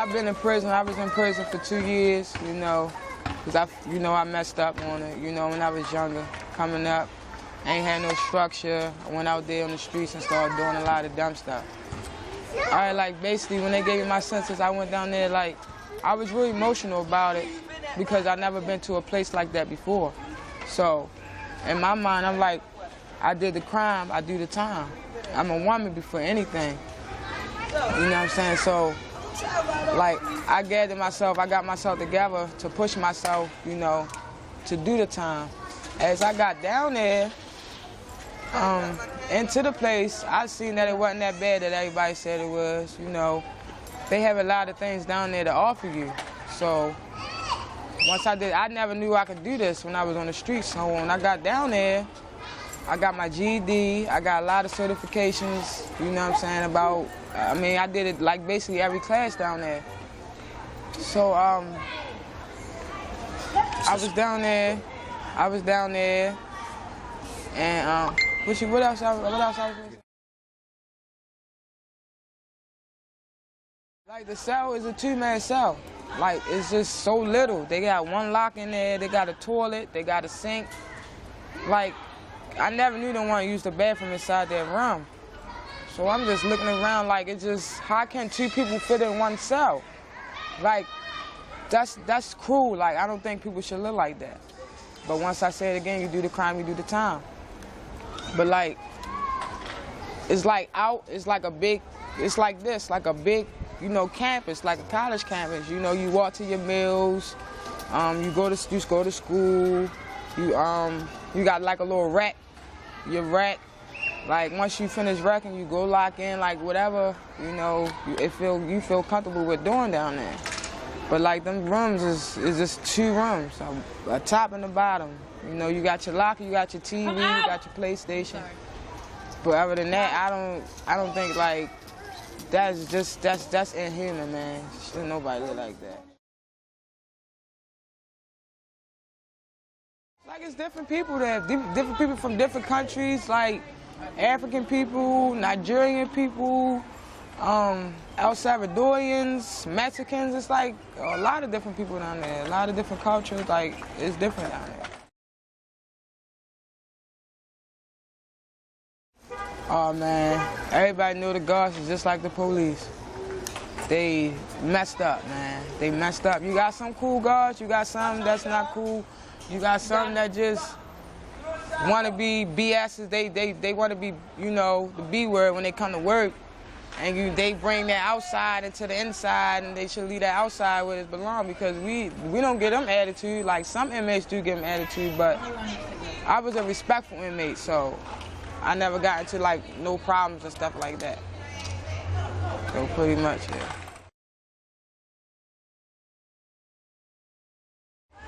I've been in prison. I was in prison for 2 years, you know, because I messed up on it, you know, when I was younger, coming up. Ain't had no structure. I went out there on the streets and started doing a lot of dumb stuff. All right, like basically when they gave me my sentence, I went down there like, I was really emotional about it because I never been to a place like that before. So in my mind, I'm like, I did the crime, I do the time. I'm a woman before anything. You know what I'm saying? So like I gathered myself, I got myself together to push myself, you know, to do the time. As I got down there, into the place, I seen that it wasn't that bad that everybody said it was, you know. They have a lot of things down there to offer you. So once I never knew I could do this when I was on the streets. So when I got down there, I got my GED, I got a lot of certifications, you know what I'm saying, I did it like basically every class down there. So I was down there, and what else I was gonna say? Like the cell is a 2-man cell. Like it's just so little. They got one lock in there, they got a toilet, they got a sink. Like I never knew they want to use the bathroom inside that room. So I'm just looking around like it's just, how can 2 people fit in one cell? Like that's cruel. Like I don't think people should live like that. But once I say it again, you do the crime, you do the time. But like, it's like it's like a big you know, campus, like a college campus. You know, you walk to your meals, you go to school, you got like a little rack, your rack. Like once you finish racking, you go lock in, like whatever, you know, you feel comfortable with doing down there. But like them rooms is just 2 rooms, a top and a bottom. You know, you got your locker, you got your TV, you got your PlayStation. But other than that, I don't think like that's inhuman, man. Shouldn't nobody live like that. Like it's different people there, different people from different countries, like African people, Nigerian people, El Salvadorians, Mexicans. It's like a lot of different people down there, a lot of different cultures. Like it's different down there. Oh man, everybody knew the guards was just like the police. They messed up, man. They messed up. You got some cool guards, you got some that's not cool. You got some that just want to be BS's. They want to be, you know, the B word when they come to work. And they bring that outside into the inside, and they should leave that outside where it belongs, because we don't get them attitude. Like some inmates do get them attitude, but I was a respectful inmate, so I never got into like no problems and stuff like that. So pretty much, yeah.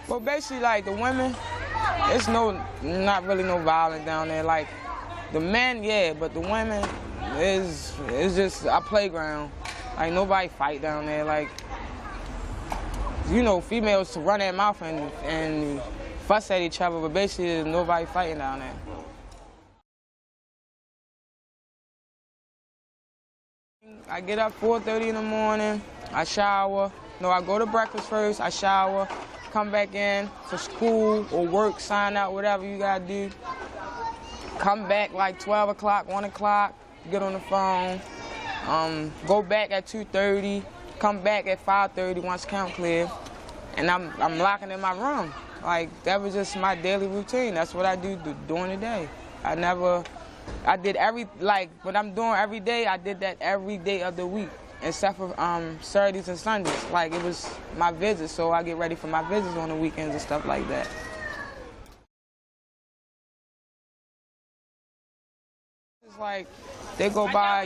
Well, basically, like the women, it's not really no violence down there. Like the men, yeah, but the women is just a playground. Like nobody fight down there. Like, you know, females to run their mouth and fuss at each other, but basically there's nobody fighting down there. I get up 4:30 in the morning, I shower. No, I go to breakfast first, I shower, come back in for school or work, sign out, whatever you gotta do. Come back like 12 o'clock, 1 o'clock, get on the phone, go back at 2:30, come back at 5:30 once count clear, and I'm locking in my room. Like, that was just my daily routine. That's what I do during the day. I did what I'm doing every day, I did that every day of the week, except for Saturdays and Sundays. Like, it was my visits, so I get ready for my visits on the weekends and stuff like that. It's like they go by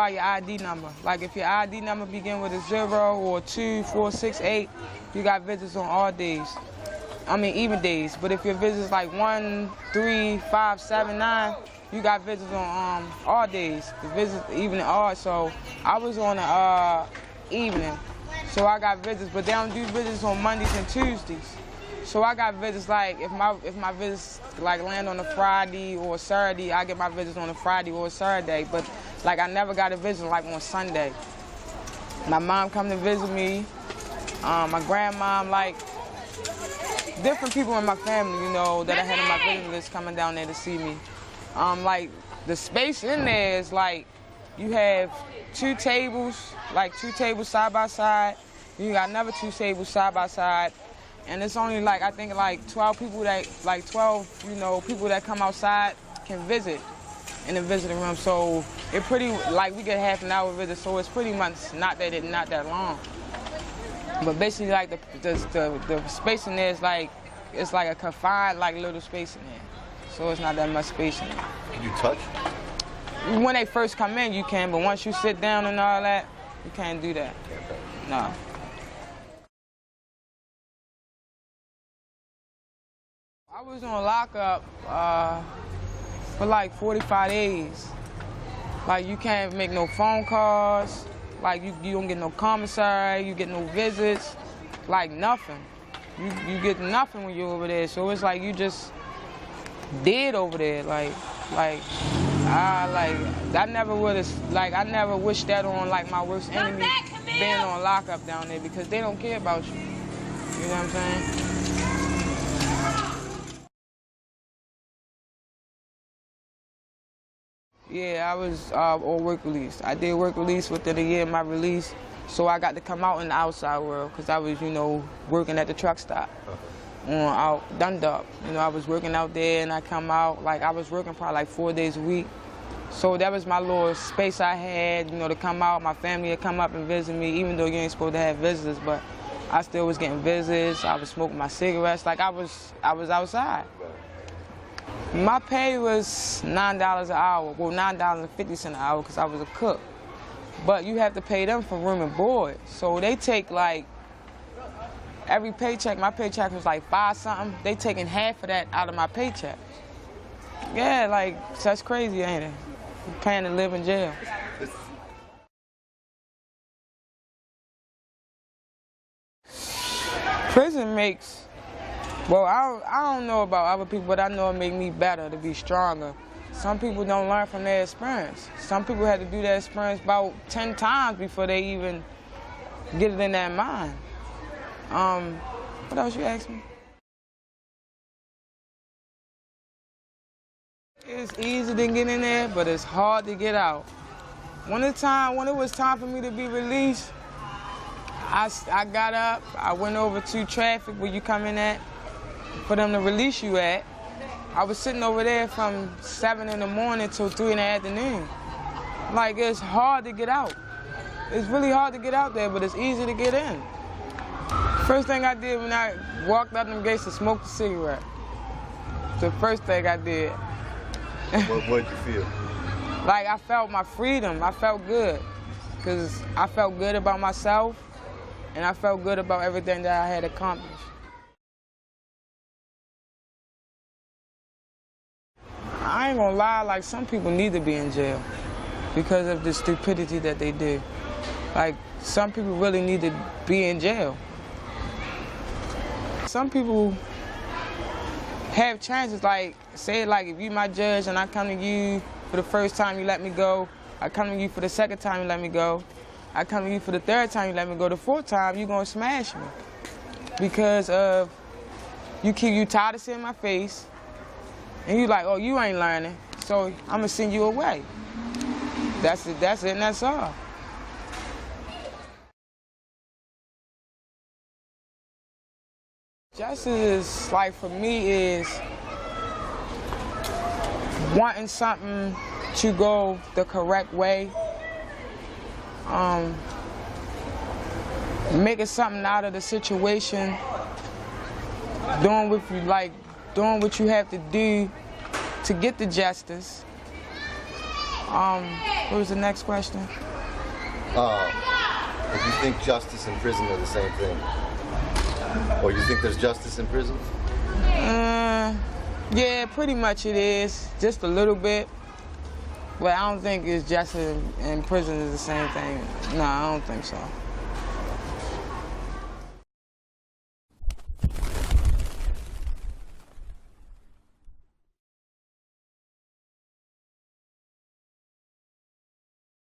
your ID number. Like if your ID number begin with a 0 or 2, 4, 6, 8, you got visits on all days. I mean even days. But if your visits like 1, 3, 5, 7, 9, you got visits on all days. The visits evening odd. So I was on the evening, so I got visits. But they don't do visits on Mondays and Tuesdays. So I got visits like if my visits like land on a Friday or Saturday, I get my visits on a Friday or a Saturday. But like I never got a visit like on Sunday. My mom come to visit me. My grandmom, like different people in my family, you know, that I had on my visitor list coming down there to see me. Like the space in there is like you have two tables side by side. You got another two tables side by side, and it's only like I think like 12 people that people that come outside can visit in the visiting room. So it pretty like we get half an hour visit, so it's pretty much not that long. But basically, like the space in there is like it's like a confined like little space in there, so it's not that much space in there. Can you touch? When they first come in, you can, but once you sit down and all that, you can't do that. No. I was on lockup for like 45 days. Like you can't make no phone calls. Like you don't get no commissary, you get no visits, like nothing. You get nothing when you're over there. So it's like you just dead over there. I never wished that on like my worst enemy being on lockup down there because they don't care about you. You know what I'm saying? Yeah, I was on work release. I did work release within a year of my release, so I got to come out in the outside world because I was, working at the truck stop out Dundalk. I was working out there and I come out, like I was working probably like 4 days a week. So that was my little space I had, to come out. My family would come up and visit me, even though you ain't supposed to have visitors, but I still was getting visits. I was smoking my cigarettes, like I was outside. My pay was $9 an hour, well, $9.50 an hour because I was a cook. But you have to pay them for room and board. So they take like, every paycheck, my paycheck was like $5-something. They taking half of that out of my paycheck. Yeah, like, that's crazy, ain't it? Paying to live in jail. Prison makes, well, I don't know about other people, but I know it make me better, to be stronger. Some people don't learn from their experience. Some people had to do that experience about 10 times before they even get it in their mind. What else you asked me? It's easy to get in there, but it's hard to get out. When it was time for me to be released, I got up, I went over to traffic where you come in at, for them to release you at. I was sitting over there from 7 in the morning till 3 in the afternoon. Like, it's hard to get out. It's really hard to get out there, but it's easy to get in. First thing I did when I walked out them gates to smoke a cigarette. The first thing I did. What did you feel? Like, I felt my freedom. I felt good. Because I felt good about myself, and I felt good about everything that I had accomplished. I ain't gonna lie, like, some people need to be in jail because of the stupidity that they do. Like, some people really need to be in jail. Some people have chances, like, say, like, if you my judge and I come to you for the first time, you let me go. I come to you for the second time, you let me go. I come to you for the third time, you let me go. The fourth time, you gonna smash me. Because of, you tired of seeing my face, and you like, oh, you ain't learning, so I'm gonna send you away. That's it, and that's all. Justice, like, for me, is wanting something to go the correct way, making something out of the situation, doing what you have to do to get the justice. What was the next question? If you think justice and prison are the same thing, or you think there's justice in prison? Yeah, pretty much it is, just a little bit. But I don't think it's justice in prison is the same thing. No, I don't think so.